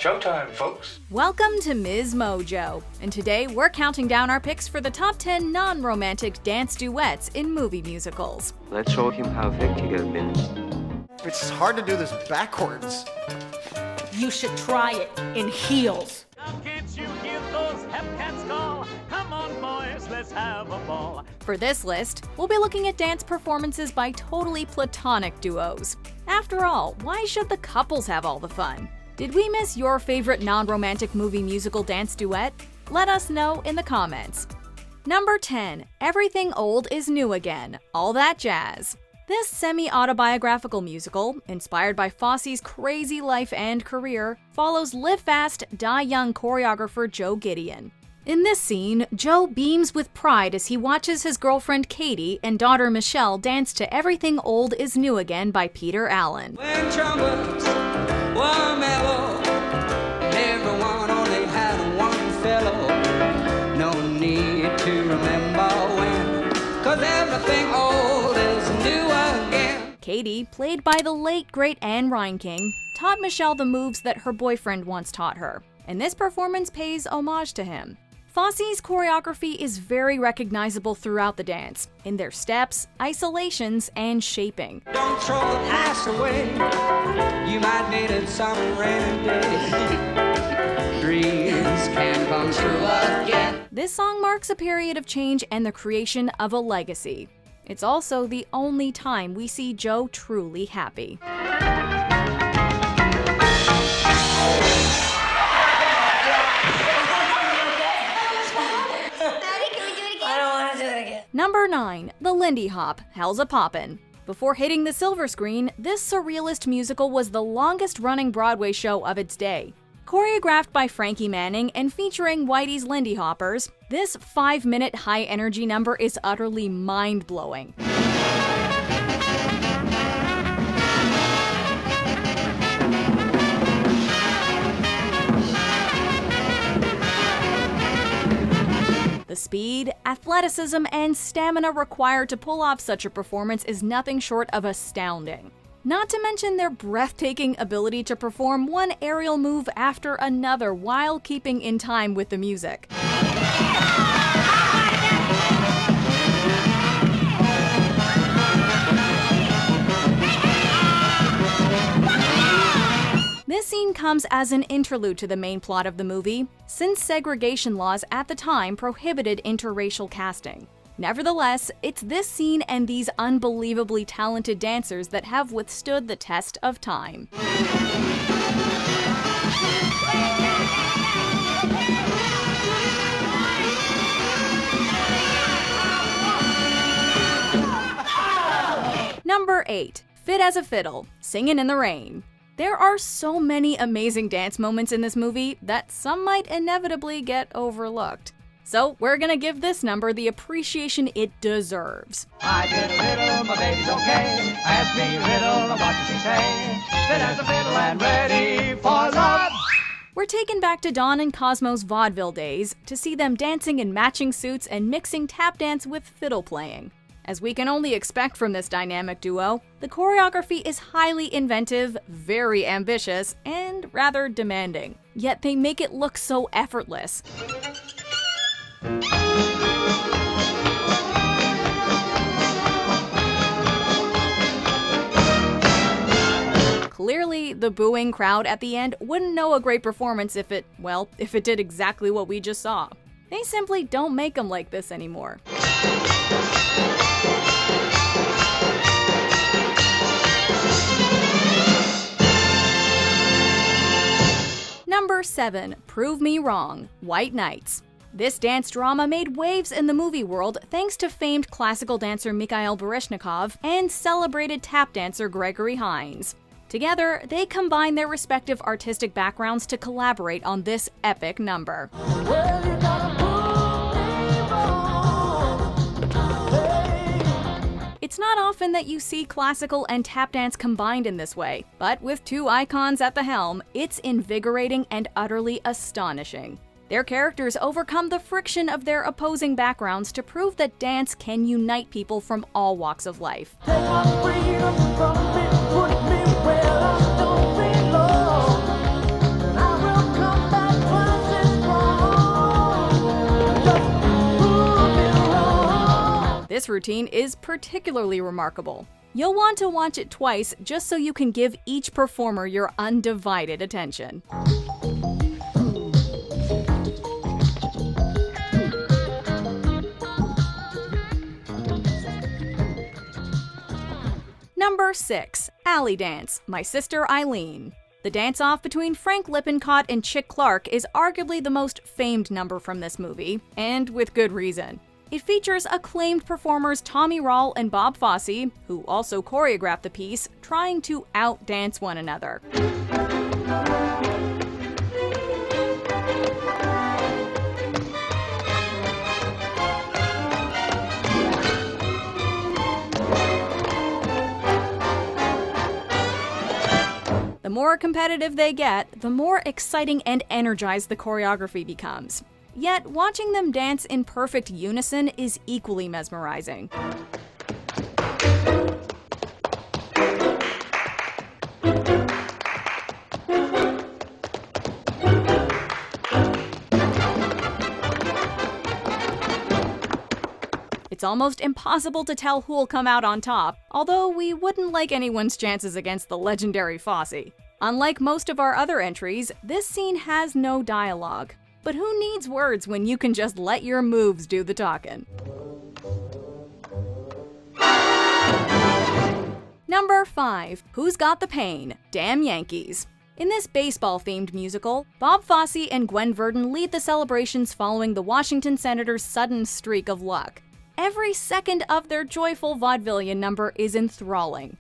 Showtime, folks. Welcome to MsMojo, and today we're counting down our picks for the top 10 non-romantic dance duets in movie musicals. Let's show him how effective it is. It's hard to do this backwards. You should try it in heels. Now can't you hear those hep-cats call? Come on, boys, let's have a ball. For this list, we'll be looking at dance performances by totally platonic duos. After all, why should the couples have all the fun? Did we miss your favorite non-romantic movie musical dance duet? Let us know in the comments. Number 10. Everything Old is New Again. All That Jazz. This semi-autobiographical musical, inspired by Fosse's crazy life and career, follows Live Fast, Die Young choreographer Joe Gideon. In this scene, Joe beams with pride as he watches his girlfriend Katie and daughter Michelle dance to Everything Old is New Again by Peter Allen. When trumpets were mellow, everyone only had one fellow. No need to remember when, 'cause everything old is new again. Katie, played by the late great Anne Reinking, taught Michelle the moves that her boyfriend once taught her, and this performance pays homage to him. Fosse's choreography is very recognizable throughout the dance, in their steps, isolations, and shaping. Don't throw the past away, you might need it some rainy day. Dreams can come true again. This song marks a period of change and the creation of a legacy. It's also the only time we see Joe truly happy. Number 9. The Lindy Hop, Hell's a Poppin'. Before hitting the silver screen, this surrealist musical was the longest-running Broadway show of its day. Choreographed by Frankie Manning and featuring Whitey's Lindy Hoppers, this 5-minute high-energy number is utterly mind-blowing. The speed, athleticism, and stamina required to pull off such a performance is nothing short of astounding. Not to mention their breathtaking ability to perform one aerial move after another while keeping in time with the music. This scene comes as an interlude to the main plot of the movie, since segregation laws at the time prohibited interracial casting. Nevertheless, it's this scene and these unbelievably talented dancers that have withstood the test of time. Number 8. Fit as a Fiddle, Singin' in the Rain. There are so many amazing dance moments in this movie that some might inevitably get overlooked. So we're gonna give this number the appreciation it deserves. I did a riddle, my baby's okay. Ask me a riddle, what does she say? Fit as a fiddle and ready for love. We're taken back to Dawn and Cosmo's vaudeville days to see them dancing in matching suits and mixing tap dance with fiddle playing. As we can only expect from this dynamic duo, the choreography is highly inventive, very ambitious, and rather demanding. Yet they make it look so effortless. Clearly, the booing crowd at the end wouldn't know a great performance if it did exactly what we just saw. They simply don't make them like this anymore. Number 7. Prove Me Wrong, White Nights. This dance drama made waves in the movie world thanks to famed classical dancer Mikhail Baryshnikov and celebrated tap dancer Gregory Hines. Together, they combine their respective artistic backgrounds to collaborate on this epic number. It's not often that you see classical and tap dance combined in this way, but with two icons at the helm, it's invigorating and utterly astonishing. Their characters overcome the friction of their opposing backgrounds to prove that dance can unite people from all walks of life. Take my freedom from me, put me where I don't belong, and I will This routine is particularly remarkable. You'll want to watch it twice just so you can give each performer your undivided attention. Number 6. Alley Dance, My Sister Eileen. The dance-off between Frank Lippincott and Chick Clark is arguably the most famed number from this movie, and with good reason. It features acclaimed performers Tommy Rall and Bob Fosse, who also choreographed the piece, trying to outdance one another. The more competitive they get, the more exciting and energized the choreography becomes. Yet, watching them dance in perfect unison is equally mesmerizing. It's almost impossible to tell who'll come out on top, although we wouldn't like anyone's chances against the legendary Fosse. Unlike most of our other entries, this scene has no dialogue. But who needs words when you can just let your moves do the talking? Number 5. Who's Got the Pain? Damn Yankees. In this baseball-themed musical, Bob Fosse and Gwen Verdon lead the celebrations following the Washington Senators' sudden streak of luck. Every second of their joyful vaudevillian number is enthralling.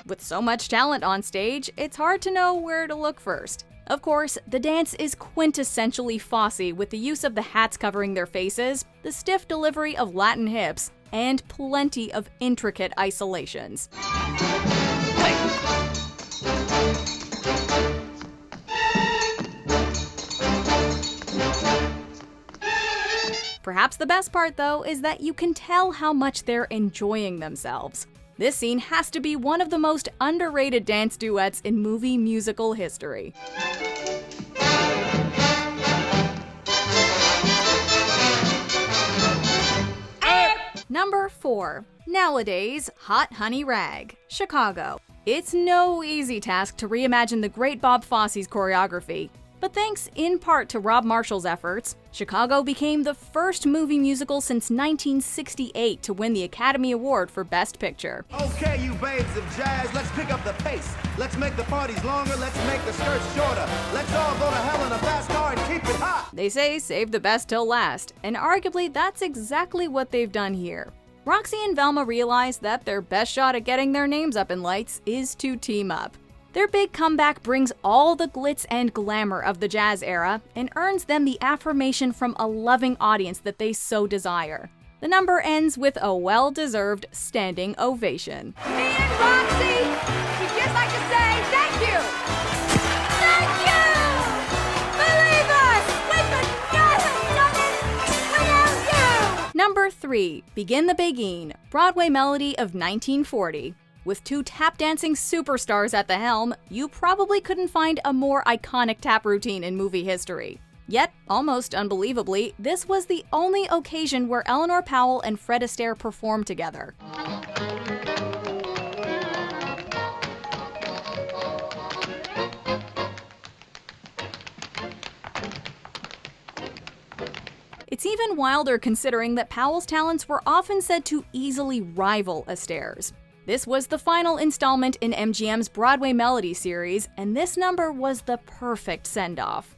With so much talent on stage, it's hard to know where to look first. Of course, the dance is quintessentially Fosse with the use of the hats covering their faces, the stiff delivery of Latin hips, and plenty of intricate isolations. Perhaps the best part, though, is that you can tell how much they're enjoying themselves. This scene has to be one of the most underrated dance duets in movie musical history. Number 4. Nowadays, Hot Honey Rag, Chicago. It's no easy task to reimagine the great Bob Fosse's choreography, but thanks in part to Rob Marshall's efforts, Chicago became the first movie musical since 1968 to win the Academy Award for Best Picture. Okay, you babes of jazz, let's pick up the pace. Let's make the parties longer, let's make the skirts shorter. Let's all go to hell in a fast car and keep it hot. They say save the best till last, and arguably that's exactly what they've done here. Roxy and Velma realize that their best shot at getting their names up in lights is to team up. Their big comeback brings all the glitz and glamour of the jazz era and earns them the affirmation from a loving audience that they so desire. The number ends with a well-deserved standing ovation. Me and Roxy would just like to say thank you! Thank you! Believe us! We could not have done it without you! Number 3. Begin the Beguine, Broadway melody of 1940. With two tap-dancing superstars at the helm, you probably couldn't find a more iconic tap routine in movie history. Yet, almost unbelievably, this was the only occasion where Eleanor Powell and Fred Astaire performed together. It's even wilder considering that Powell's talents were often said to easily rival Astaire's. This was the final installment in MGM's Broadway Melody series, and this number was the perfect send-off.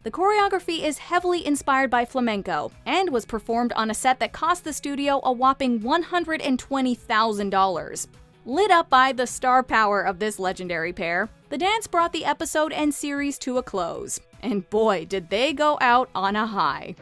The choreography is heavily inspired by flamenco and was performed on a set that cost the studio a whopping $120,000. Lit up by the star power of this legendary pair, the dance brought the episode and series to a close. And boy, did they go out on a high.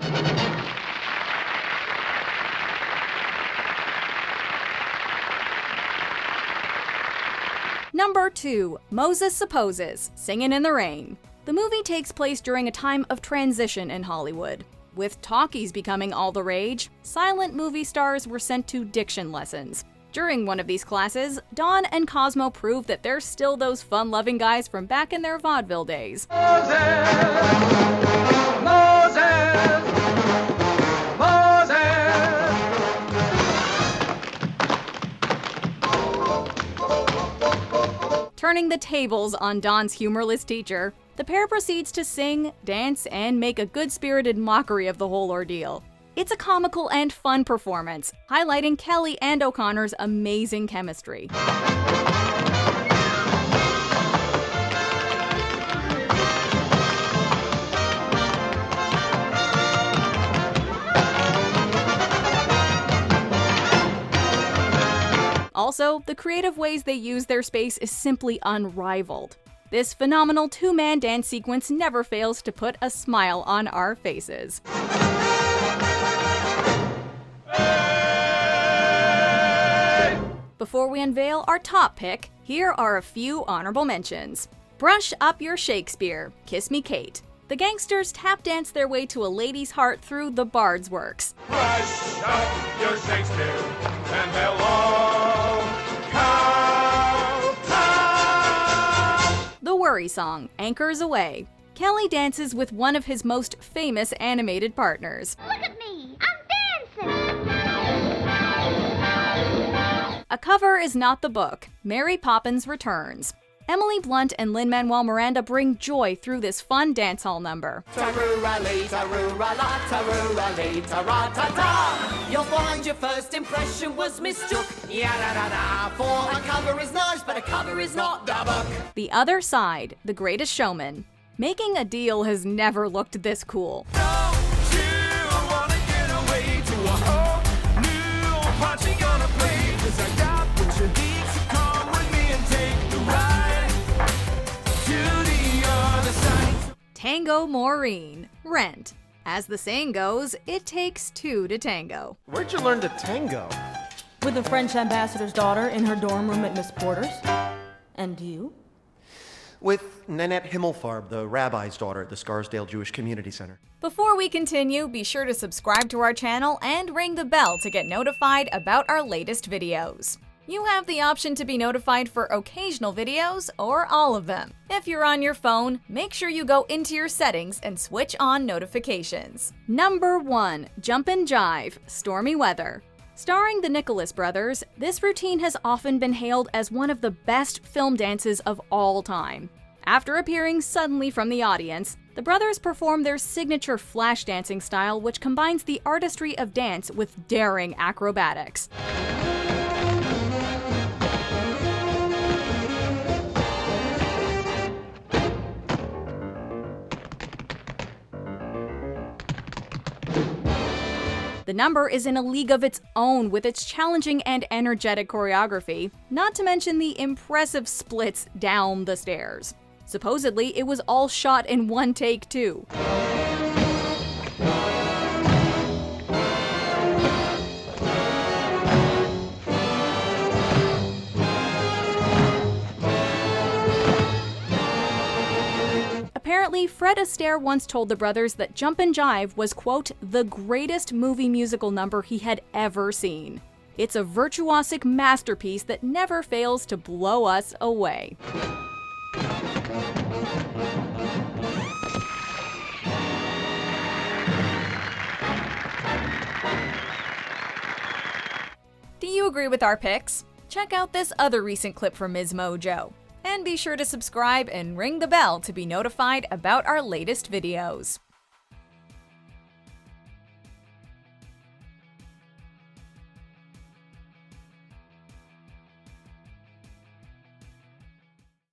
Number 2. Moses Supposes, Singin' in the Rain. The movie takes place during a time of transition in Hollywood. With talkies becoming all the rage, silent movie stars were sent to diction lessons. During one of these classes, Don and Cosmo prove that they're still those fun-loving guys from back in their vaudeville days. Turning the tables on Don's humorless teacher, the pair proceeds to sing, dance, and make a good-spirited mockery of the whole ordeal. It's a comical and fun performance, highlighting Kelly and O'Connor's amazing chemistry. Also, the creative ways they use their space is simply unrivaled. This phenomenal two-man dance sequence never fails to put a smile on our faces. Before we unveil our top pick, here are a few honorable mentions. Brush Up Your Shakespeare, Kiss Me Kate. The gangsters tap dance their way to a lady's heart through the Bard's works. Brush up your Shakespeare and hello, cow. The Worry Song, Anchors Away. Kelly dances with one of his most famous animated partners. Look at me, I'm dancing! A Cover Is Not the Book, Mary Poppins Returns. Emily Blunt and Lin-Manuel Miranda bring joy through this fun dance hall number. You'll find your first impression was mistook. For a cover is nice, but a cover is not the book. The Other Side, The Greatest Showman. Making a Deal has never looked this cool. Tango Maureen, Rent. As the saying goes, it takes two to tango. Where'd you learn to tango? With the French ambassador's daughter in her dorm room at Miss Porter's. And you? With Nanette Himmelfarb, the rabbi's daughter at the Scarsdale Jewish Community Center. Before we continue, be sure to subscribe to our channel and ring the bell to get notified about our latest videos. You have the option to be notified for occasional videos or all of them. If you're on your phone, make sure you go into your settings and switch on notifications. Number 1. Jumpin' Jive, Stormy Weather. Starring the Nicholas brothers, this routine has often been hailed as one of the best film dances of all time. After appearing suddenly from the audience, the brothers perform their signature flash dancing style, which combines the artistry of dance with daring acrobatics. The number is in a league of its own with its challenging and energetic choreography, not to mention the impressive splits down the stairs. Supposedly, it was all shot in one take, too. Apparently, Fred Astaire once told the brothers that Jumpin' Jive was, quote, the greatest movie musical number he had ever seen. It's a virtuosic masterpiece that never fails to blow us away. Do you agree with our picks? Check out this other recent clip from MsMojo. And be sure to subscribe and ring the bell to be notified about our latest videos.